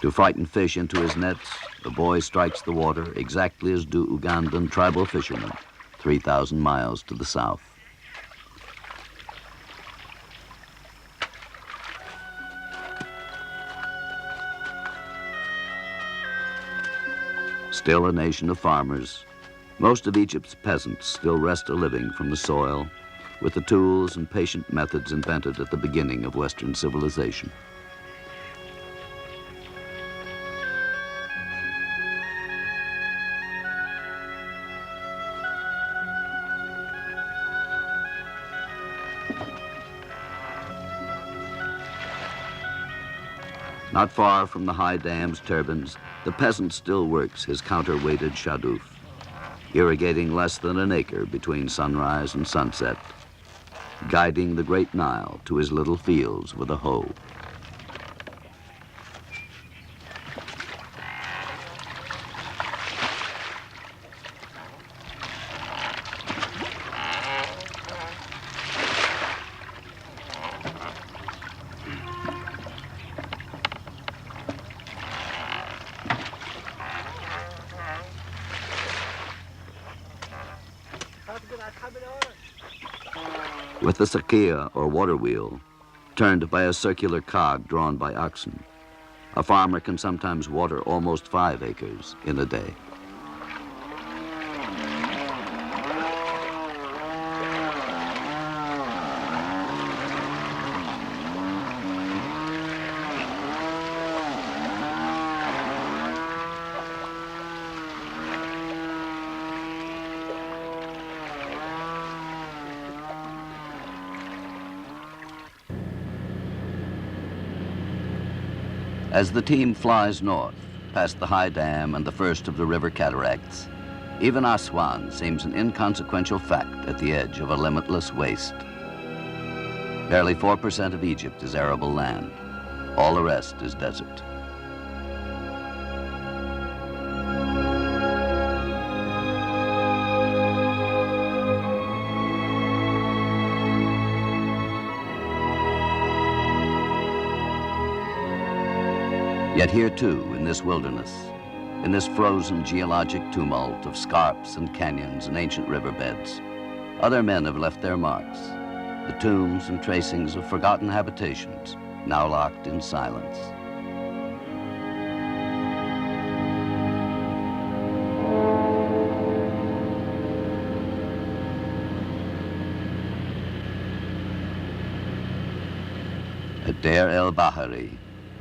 To frighten fish into his nets, the boy strikes the water exactly as do Ugandan tribal fishermen, 3,000 miles to the south. Still a nation of farmers, most of Egypt's peasants still wrest a living from the soil with the tools and patient methods invented at the beginning of Western civilization. Not far from the high dam's turbines, the peasant still works his counterweighted shaduf, irrigating less than an acre between sunrise and sunset, guiding the great Nile to his little fields with a hoe. With the sakia, or water wheel, turned by a circular cog drawn by oxen, a farmer can sometimes water almost 5 acres in a day. As the team flies north, past the high dam and the first of the river cataracts, even Aswan seems an inconsequential fact at the edge of a limitless waste. Barely 4% of Egypt is arable land. All the rest is desert. Yet here too, in this wilderness, in this frozen geologic tumult of scarps and canyons and ancient riverbeds, other men have left their marks, the tombs and tracings of forgotten habitations, now locked in silence. At Deir el-Bahari,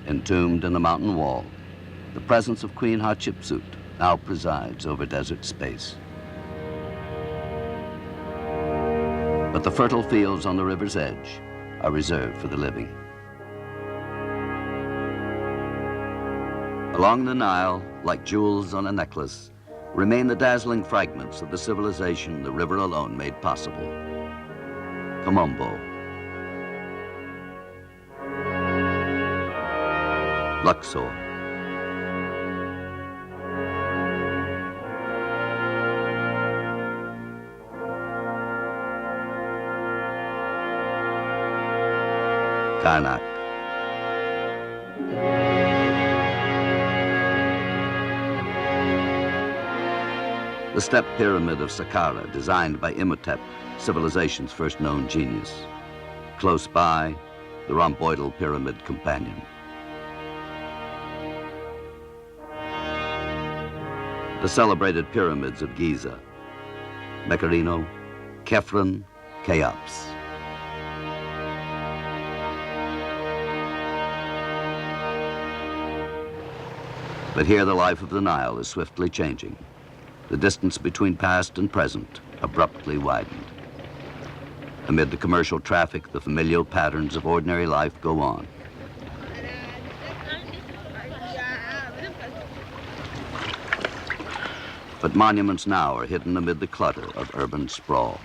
entombed in the mountain wall, the presence of Queen Hatshepsut now presides over desert space. But the fertile fields on the river's edge are reserved for the living. Along the Nile, like jewels on a necklace, remain the dazzling fragments of the civilization the river alone made possible. Komombo, Luxor, Karnak, the step pyramid of Saqqara, designed by Imhotep, civilization's first known genius. Close by, the rhomboidal pyramid companion. The celebrated pyramids of Giza, Mekarino, Khephren, Cheops. But here the life of the Nile is swiftly changing. The distance between past and present abruptly widened. Amid the commercial traffic, the familial patterns of ordinary life go on. But monuments now are hidden amid the clutter of urban sprawl.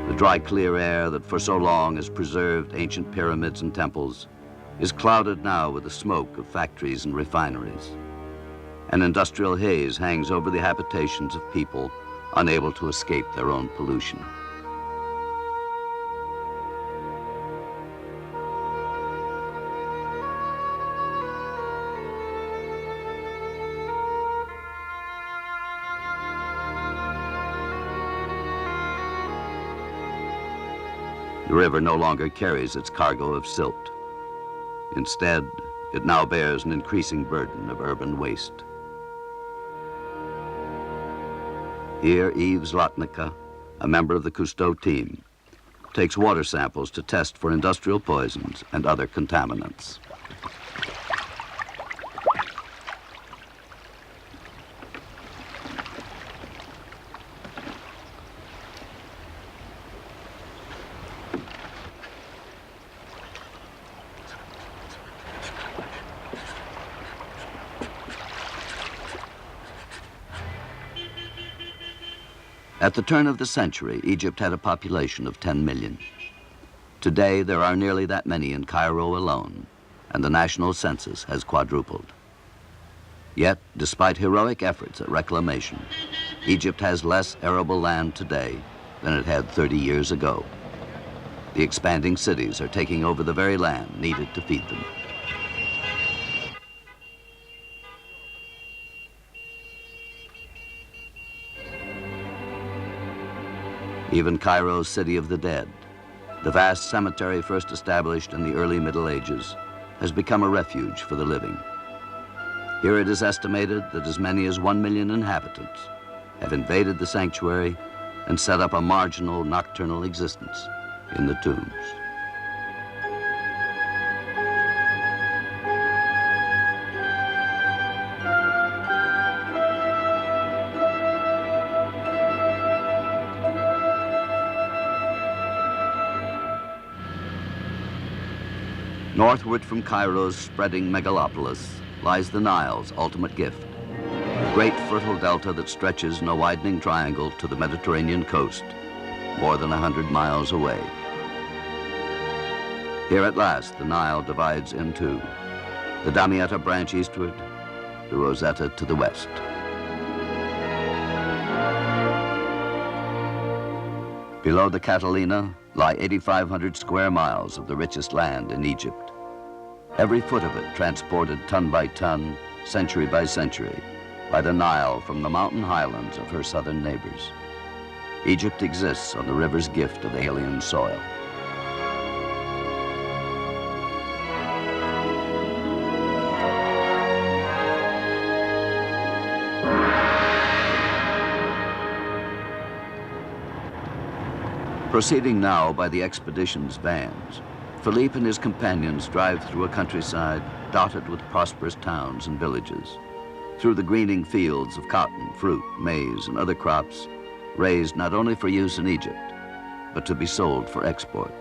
The dry, clear air that for so long has preserved ancient pyramids and temples is clouded now with the smoke of factories and refineries. An industrial haze hangs over the habitations of people unable to escape their own pollution. The river no longer carries its cargo of silt. Instead, it now bears an increasing burden of urban waste. Here, Yves Lotnica, a member of the Cousteau team, takes water samples to test for industrial poisons and other contaminants. At the turn of the century, Egypt had a population of 10 million. Today, there are nearly that many in Cairo alone, and the national census has quadrupled. Yet, despite heroic efforts at reclamation, Egypt has less arable land today than it had 30 years ago. The expanding cities are taking over the very land needed to feed them. Even Cairo's City of the Dead, the vast cemetery first established in the early Middle Ages, has become a refuge for the living. Here it is estimated that as many as 1 million inhabitants have invaded the sanctuary and set up a marginal nocturnal existence in the tombs. Northward from Cairo's spreading megalopolis lies the Nile's ultimate gift, a great fertile delta that stretches in a widening triangle to the Mediterranean coast, more than 100 miles away. Here at last, the Nile divides in two, the Damietta branch eastward, the Rosetta to the west. Below the Catalina lie 8,500 square miles of the richest land in Egypt. Every foot of it transported ton by ton, century by century, by the Nile from the mountain highlands of her southern neighbors. Egypt exists on the river's gift of alien soil. Proceeding now by the expedition's vans, Philippe and his companions drive through a countryside dotted with prosperous towns and villages, through the greening fields of cotton, fruit, maize, and other crops raised not only for use in Egypt, but to be sold for export.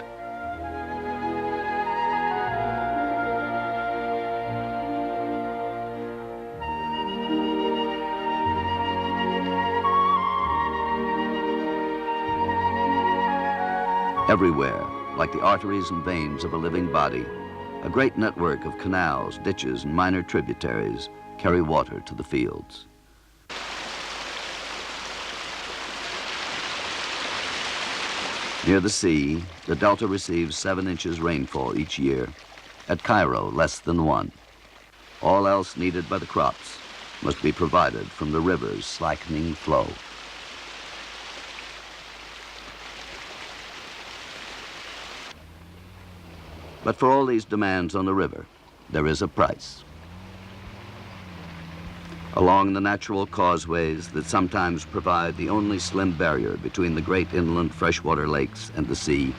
Everywhere, like the arteries and veins of a living body, a great network of canals, ditches, and minor tributaries carry water to the fields. Near the sea, the delta receives 7 inches rainfall each year. At Cairo, less than 1. All else needed by the crops must be provided from the river's slackening flow. But for all these demands on the river, there is a price. Along the natural causeways that sometimes provide the only slim barrier between the great inland freshwater lakes and the sea,